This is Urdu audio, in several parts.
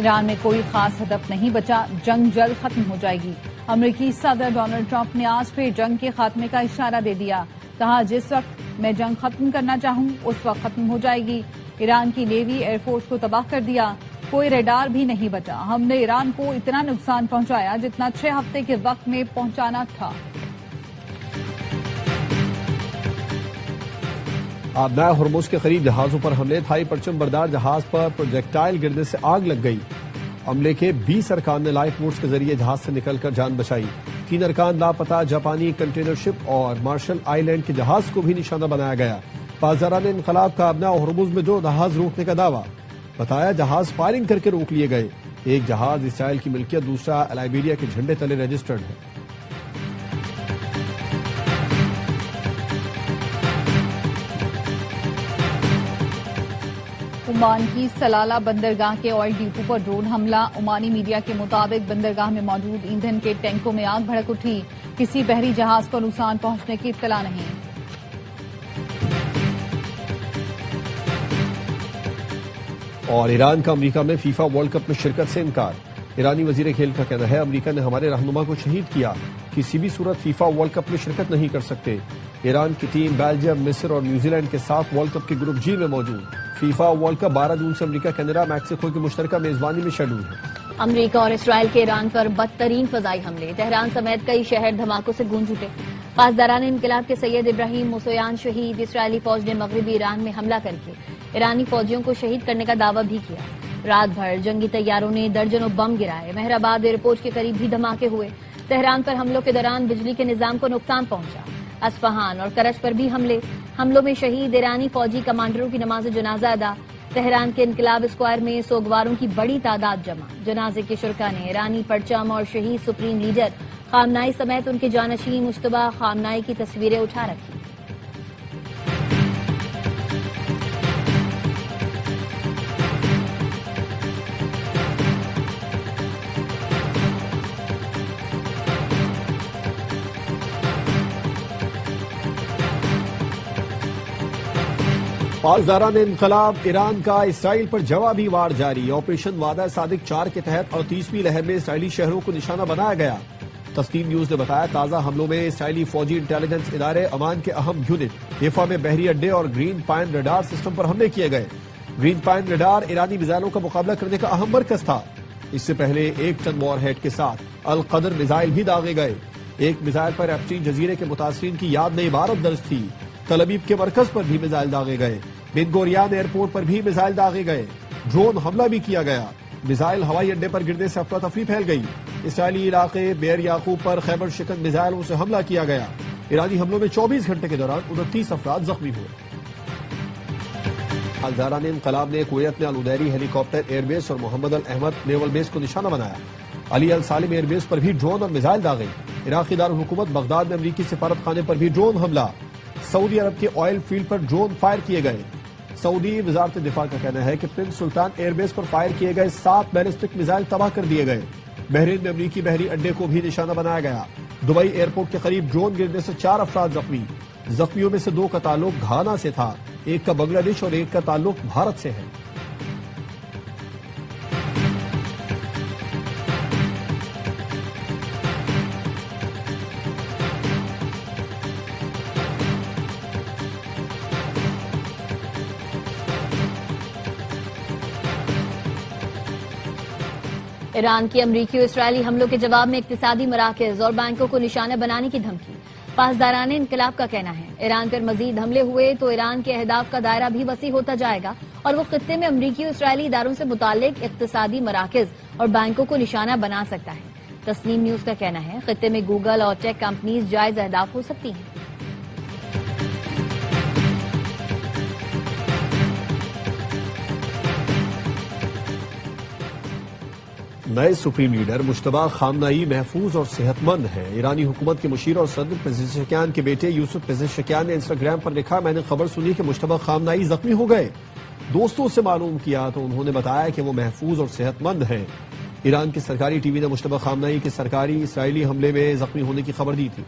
ایران میں کوئی خاص ہدف نہیں بچا، جنگ جلد ختم ہو جائے گی۔ امریکی صدر ڈونلڈ ٹرمپ نے آج پھر جنگ کے خاتمے کا اشارہ دے دیا، کہا جس وقت میں جنگ ختم کرنا چاہوں اس وقت ختم ہو جائے گی۔ ایران کی نیوی ایئر فورس کو تباہ کر دیا، کوئی ریڈار بھی نہیں بچا۔ ہم نے ایران کو اتنا نقصان پہنچایا جتنا 6 ہفتے کے وقت میں پہنچانا تھا۔ آبنائے ہرمز کے قریب جہازوں پر حملے، تھائی پرچم بردار جہاز پر پروجیکٹائل گرنے سے آگ لگ گئی۔ عملے کے 20 ارکان نے لائف بوٹس کے ذریعے جہاز سے نکل کر جان بچائی۔ 3 ارکان لاپتہ، جاپانی کنٹینر شپ اور مارشل آئی لینڈ کے جہاز کو بھی نشانہ بنایا گیا۔ پاسداران انقلاب کا آبنائے ہرمز میں 2 جہاز روکنے کا دعویٰ، بتایا جہاز فائرنگ کر کے روک لیے گئے۔ ایک جہاز اسرائیل کی ملکیت، دوسرا لائبیریا کے جھنڈے تلے رجسٹرڈ ہے۔ عمان کی سلالہ بندرگاہ کے آئل ڈیپو پر ڈرون حملہ، عمانی میڈیا کے مطابق بندرگاہ میں موجود ایندھن کے ٹینکوں میں آگ بھڑک اٹھی، کسی بحری جہاز کو نقصان پہنچنے کی اطلاع نہیں۔ اور ایران کا امریکہ میں فیفا ورلڈ کپ میں شرکت سے انکار۔ ایرانی وزیر کھیل کا کہنا ہے امریکہ نے ہمارے رہنما کو شہید کیا، کسی بھی صورت فیفا ورلڈ کپ میں شرکت نہیں کر سکتے۔ ایران کی ٹیم بیلجیم، مصر اور نیوزی لینڈ کے ساتھ ورلڈ کپ کے گروپ جی میں موجود۔ فیفا ورلڈ کپ 12 جون سے امریکہ، کینیڈا، میکسیکو کی مشترکہ میزبانی میں شیڈول ہے۔ امریکہ اور اسرائیل کے ایران پر بدترین فضائی حملے، تہران سمیت کئی شہر دھماکوں سے گونج اٹھے۔ پاسداران انقلاب کے سید ابراہیم موسویان شہید، اسرائیلی فوج نے مغربی ایران میں حملہ کر کے ایرانی فوجیوں کو شہید کرنے کا دعویٰ بھی کیا۔ رات بھر جنگی طیاروں نے درجنوں بم گرائے، مہرآباد ایئرپورٹ کے قریب بھی دھماکے ہوئے۔ تہران پر حملوں کے دوران بجلی کے نظام کو نقصان پہنچا۔ اصفہان اور کرچ پر بھی حملوں میں شہید ایرانی فوجی کمانڈروں کی نماز جنازہ ادا۔ تہران کے انقلاب اسکوائر میں سوگواروں کی بڑی تعداد جمع، جنازے کے شرکاء نے ایرانی پرچم اور شہید سپریم لیڈر خامنائی سمیت ان کے جانشین مجتبی خامنائی کی تصویریں اٹھا رکھی۔ پاسداران انقلاب، ایران کا اسرائیل پر جوابی وار جاری۔ آپریشن وعدہ صادق 4 کے تحت 38ویں لہر میں اسرائیلی شہروں کو نشانہ بنایا گیا۔ تسنیم نیوز نے بتایا تازہ حملوں میں اسرائیلی فوجی انٹیلیجنس ادارے، عمان کے اہم یونٹ، دفاع میں بحری اڈے اور گرین پائن ریڈار سسٹم پر حملے کیے گئے۔ گرین پائن ریڈار ایرانی میزائلوں کا مقابلہ کرنے کا اہم مرکز تھا۔ اس سے پہلے 1 ٹن وار ہیڈ کے ساتھ القدر میزائل بھی داغے گئے۔ ایک میزائل پر ایپسٹین جزیرے کے متاثرین کی یاد میں عبارت درج تھی۔ تل ابیب کے مرکز پر بھی میزائل داغے گئے۔ بن گوریان ایئرپورٹ پر بھی میزائل داغے گئے۔ ڈرون حملہ بھی کیا گیا۔ میزائل ہوائی اڈے پر گرنے سے افراتفری پھیل گئی۔ اسرائیلی علاقے بیر یعقوب پر خیبر شکن میزائلوں سے حملہ کیا گیا۔ ایرانی حملوں میں 24 گھنٹے کے دوران 29 افراد زخمی ہوئے۔ پاسداران انقلاب نے کویت میں العدیری ہیلی کاپٹر ایئر بیس اور محمد الاحمد نیول بیس کو نشانہ بنایا۔ علی السالم ایئر بیس پر بھی ڈرون اور میزائل داغے۔ عراقی دارالحکومت بغداد میں امریکی سفارت خانے پر بھی ڈرون حملہ۔ سعودی عرب کے آئل فیلڈ پر ڈرون فائر کیے گئے۔ سعودی وزارت دفاع کا کہنا ہے کہ پرنس سلطان ایئر بیس پر فائر کیے گئے 7 بیلسٹک میزائل تباہ کر دیے گئے۔ بحرین میں امریکی بحری اڈے کو بھی نشانہ بنایا گیا۔ دبئی ایئرپورٹ کے قریب ڈرون گرنے سے 4 افراد زخمی۔ زخمیوں میں سے 2 کا تعلق گھانا سے تھا، ایک کا بنگلہ دیش اور ایک کا تعلق بھارت سے ہے۔ ایران کی امریکی و اسرائیلی حملوں کے جواب میں اقتصادی مراکز اور بینکوں کو نشانہ بنانے کی دھمکی۔ پاسداران انقلاب کا کہنا ہے ایران پر مزید حملے ہوئے تو ایران کے اہداف کا دائرہ بھی وسیع ہوتا جائے گا اور وہ خطے میں امریکی و اسرائیلی اداروں سے متعلق اقتصادی مراکز اور بینکوں کو نشانہ بنا سکتا ہے۔ تسنیم نیوز کا کہنا ہے خطے میں گوگل اور ٹیک کمپنیز جائز اہداف ہو سکتی ہیں۔ نئے سپریم لیڈر مجتبی خامنائی محفوظ اور صحت مند ہیں۔ ایرانی حکومت کے مشیر اور صدر پزشکیان کے بیٹے یوسف پزشکیان نے انسٹاگرام پر لکھا، میں نے خبر سنی کہ مجتبی خامنائی زخمی ہو گئے۔ دوستوں سے معلوم کیا تو انہوں نے بتایا کہ وہ محفوظ اور صحت مند ہیں۔ ایران کی سرکاری ٹی وی نے مجتبی خامنائی کے سرکاری اسرائیلی حملے میں زخمی ہونے کی خبر دی تھی۔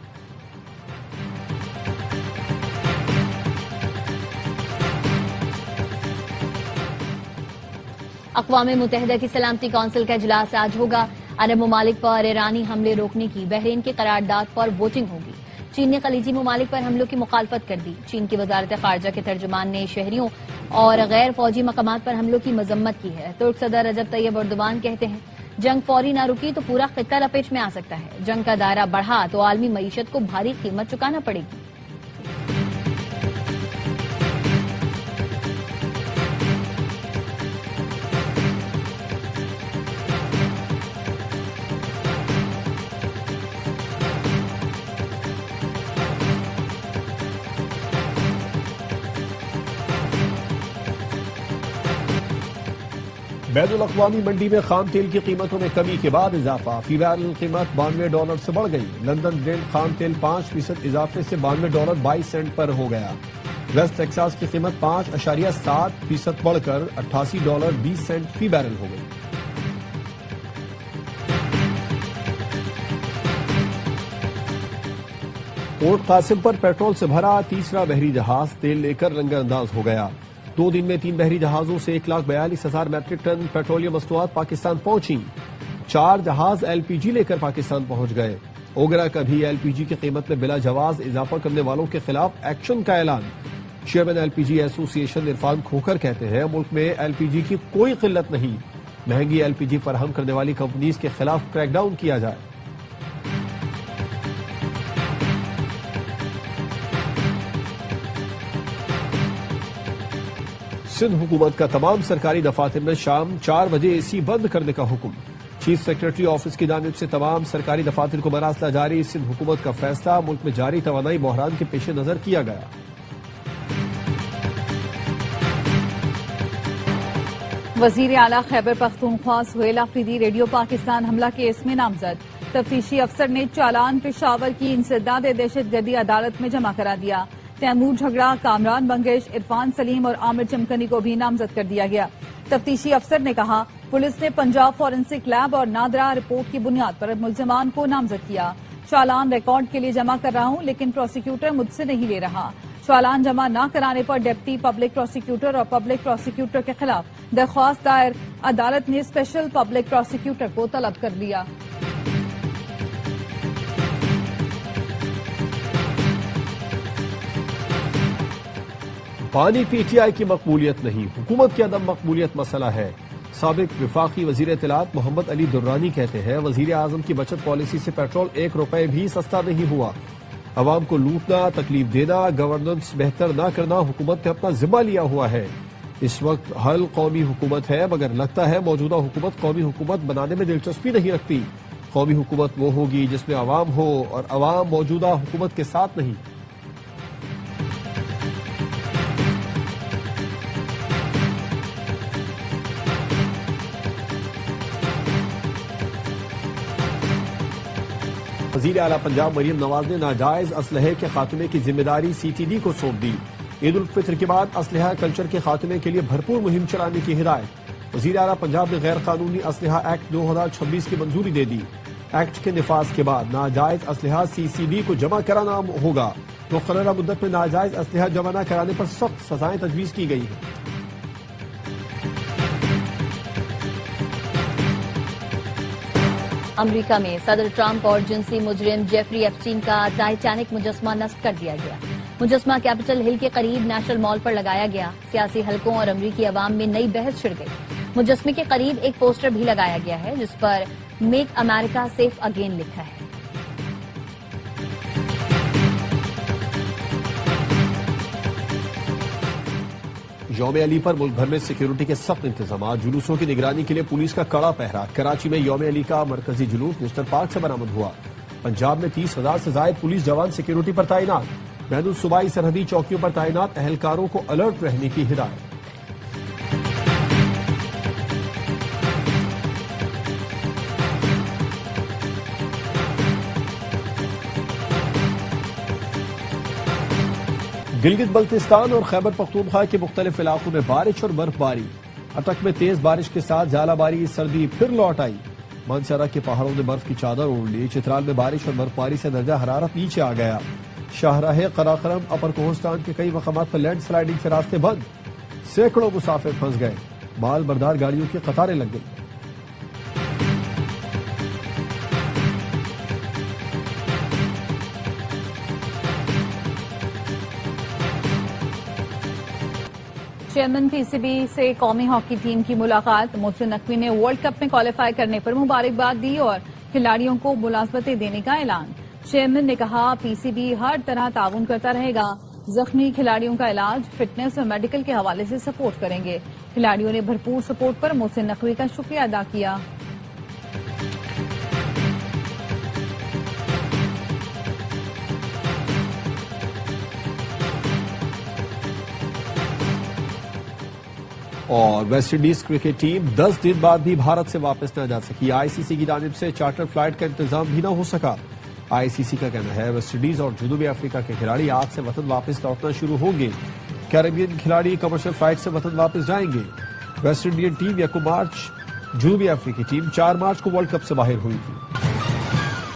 اقوام متحدہ کی سلامتی کونسل کا اجلاس آج ہوگا. عرب ممالک پر ایرانی حملے روکنے کی بحرین کی قرارداد پر ووٹنگ ہوگی. چین نے خلیجی ممالک پر حملوں کی مخالفت کر دی. چین کی وزارت خارجہ کے ترجمان نے شہریوں اور غیر فوجی مقامات پر حملوں کی مذمت کی ہے. ترک صدر رجب طیب اردوان کہتے ہیں جنگ فوری نہ رکی تو پورا خطہ لپیٹ میں آ سکتا ہے. جنگ کا دائرہ بڑھا تو عالمی معیشت کو بھاری قیمت چکانا پڑے گی. بین الاقوامی منڈی میں خام تیل کی قیمتوں میں کمی کے بعد اضافہ. فی بیرل قیمت $92 سے بڑھ گئی. لندن برنٹ خام تیل 5% اضافے سے $92.22 پر ہو گیا. ویسٹ ٹیکساس کی قیمت 5.7% بڑھ کر $88.20 فی بیرل ہو گئی. پورٹ قاسم پر پیٹرول سے بھرا تیسرا بحری جہاز تیل لے کر رنگ انداز ہو گیا. 2 دن میں 3 بحری جہازوں سے 1,42,000 میٹرک ٹن پیٹرولیم مصنوعات پاکستان پہنچی. 4 جہاز LPG لے کر پاکستان پہنچ گئے. اوگرا کا بھی LPG کی قیمت میں بلا جواز اضافہ کرنے والوں کے خلاف ایکشن کا اعلان. چیئرمین LPG ایسوسی ایشن عرفان کھوکھر کہتے ہیں ملک میں LPG کی کوئی قلت نہیں. مہنگی LPG فراہم کرنے والی کمپنیز کے خلاف کریک ڈاؤن کیا جائے. سندھ حکومت کا تمام سرکاری دفاتر میں شام 4 بجے AC بند کرنے کا حکم. چیف سیکرٹری آفس کی جانب سے تمام سرکاری دفاتر کو مراسلہ جاری. سندھ حکومت کا فیصلہ ملک میں جاری توانائی بحران کے پیش نظر کیا گیا. وزیر اعلیٰ خیبر پختونخوا سہیل آفریدی ریڈیو پاکستان حملہ کیس میں نامزد. تفتیشی افسر نے چالان پشاور کی انسداد دہشت گردی عدالت میں جمع کرا دیا. تیمور جھگڑا، کامران بنگش، عرفان سلیم اور عامر چمکنی کو بھی نامزد کر دیا گیا. تفتیشی افسر نے کہا پولیس نے پنجاب فورنسک لیب اور نادرا رپورٹ کی بنیاد پر ملزمان کو نامزد کیا. چالان ریکارڈ کے لیے جمع کر رہا ہوں لیکن پروسیکیوٹر مجھ سے نہیں لے رہا. چالان جمع نہ کرانے پر ڈپٹی پبلک پروسیکیوٹر اور پبلک پروسیکیوٹر کے خلاف درخواست دائر. عدالت نے اسپیشل پبلک پروسیکیوٹر کو طلب کر لیا. پانی PTI کی مقبولیت نہیں، حکومت کی عدم مقبولیت مسئلہ ہے. سابق وفاقی وزیر اطلاعات محمد علی درانی کہتے ہیں وزیر اعظم کی بچت پالیسی سے پیٹرول 1 روپے بھی سستا نہیں ہوا. عوام کو لوٹنا، تکلیف دینا، گورننس بہتر نہ کرنا حکومت نے اپنا ذمہ لیا ہوا ہے. اس وقت حل قومی حکومت ہے مگر لگتا ہے موجودہ حکومت قومی حکومت بنانے میں دلچسپی نہیں رکھتی. قومی حکومت وہ ہوگی جس میں عوام ہو اور عوام موجودہ حکومت کے ساتھ نہیں. وزیر اعلیٰ پنجاب مریم نواز نے ناجائز اسلحے کے خاتمے کی ذمہ داری CTD کو سونپ دی. عید الفطر کے بعد اسلحہ کلچر کے خاتمے کے لیے بھرپور مہم چلانے کی ہدایت. وزیر اعلیٰ پنجاب نے غیر قانونی اسلحہ ایکٹ 2026 کی منظوری دے دی. ایکٹ کے نفاذ کے بعد ناجائز اسلحہ CCD کو جمع کرانا ہوگا. مقررہ مدت میں ناجائز اسلحہ جمع نہ کرانے پر سخت سزائیں تجویز کی گئی ہیں. امریکہ میں صدر ٹرمپ اور جنسی مجرم جیفری ایپسٹین کا ٹائٹینک مجسمہ نصب کر دیا گیا. مجسمہ کیپٹل ہل کے قریب نیشنل مال پر لگایا گیا. سیاسی حلقوں اور امریکی عوام میں نئی بحث چھڑ گئی. مجسمے کے قریب ایک پوسٹر بھی لگایا گیا ہے جس پر میک امریکہ سیف اگین لکھا ہے. یوم علی پر ملک بھر میں سیکیورٹی کے سخت انتظامات. جلوسوں کی نگرانی کے لیے پولیس کا کڑا پہرا. کراچی میں یوم علی کا مرکزی جلوس نیشنل پارک سے برآمد ہوا. پنجاب میں 30,000 سے زائد پولیس جوان سیکیورٹی پر تعینات. بین الصوبائی سرحدی چوکیوں پر تعینات اہلکاروں کو الرٹ رہنے کی ہدایت. گلگت بلتستان اور خیبر پختونخوا کے مختلف علاقوں میں بارش اور برف باری. اٹک میں تیز بارش کے ساتھ ژالہ باری. سردی پھر لوٹ آئی. مانسہرہ کے پہاڑوں نے برف کی چادر اوڑھ لی. چترال میں بارش اور برف باری سے درجہ حرارت نیچے آ گیا. شاہراہ قراقرم اپر کوہستان کے کئی مقامات پر لینڈ سلائیڈنگ سے راستے بند. سینکڑوں مسافر پھنس گئے. مال بردار گاڑیوں کی قطاریں لگ گئی۔ چیئرمین پی سی بی سے قومی ہاکی ٹیم کی ملاقات۔ محسن نقوی نے ورلڈ کپ میں کوالیفائی کرنے پر مبارکباد دی اور کھلاڑیوں کو ملازمتیں دینے کا اعلان۔ چیئرمین نے کہا پی سی بی ہر طرح تعاون کرتا رہے گا، زخمی کھلاڑیوں کا علاج، فٹنس اور میڈیکل کے حوالے سے سپورٹ کریں گے۔ کھلاڑیوں نے بھرپور سپورٹ پر محسن نقوی کا شکریہ ادا کیا۔ اور ویسٹ انڈیز کرکٹ ٹیم 10 دن بعد بھی بھارت سے واپس نہ جا سکی۔ آئی سی سی کی جانب سے چارٹر فلائٹ کا انتظام بھی نہ ہو سکا۔ آئی سی سی کا کہنا ہے ویسٹ انڈیز اور جنوبی افریقہ کے کھلاڑی آج سے وطن واپس لوٹنا شروع ہوں گے۔ کیریبین کھلاڑی کمرشل فلائٹ سے وطن واپس جائیں گے۔ ویسٹ انڈین ٹیم 1 مارچ، جنوبی افریقی ٹیم 4 مارچ کو ورلڈ کپ سے باہر ہوئی تھی۔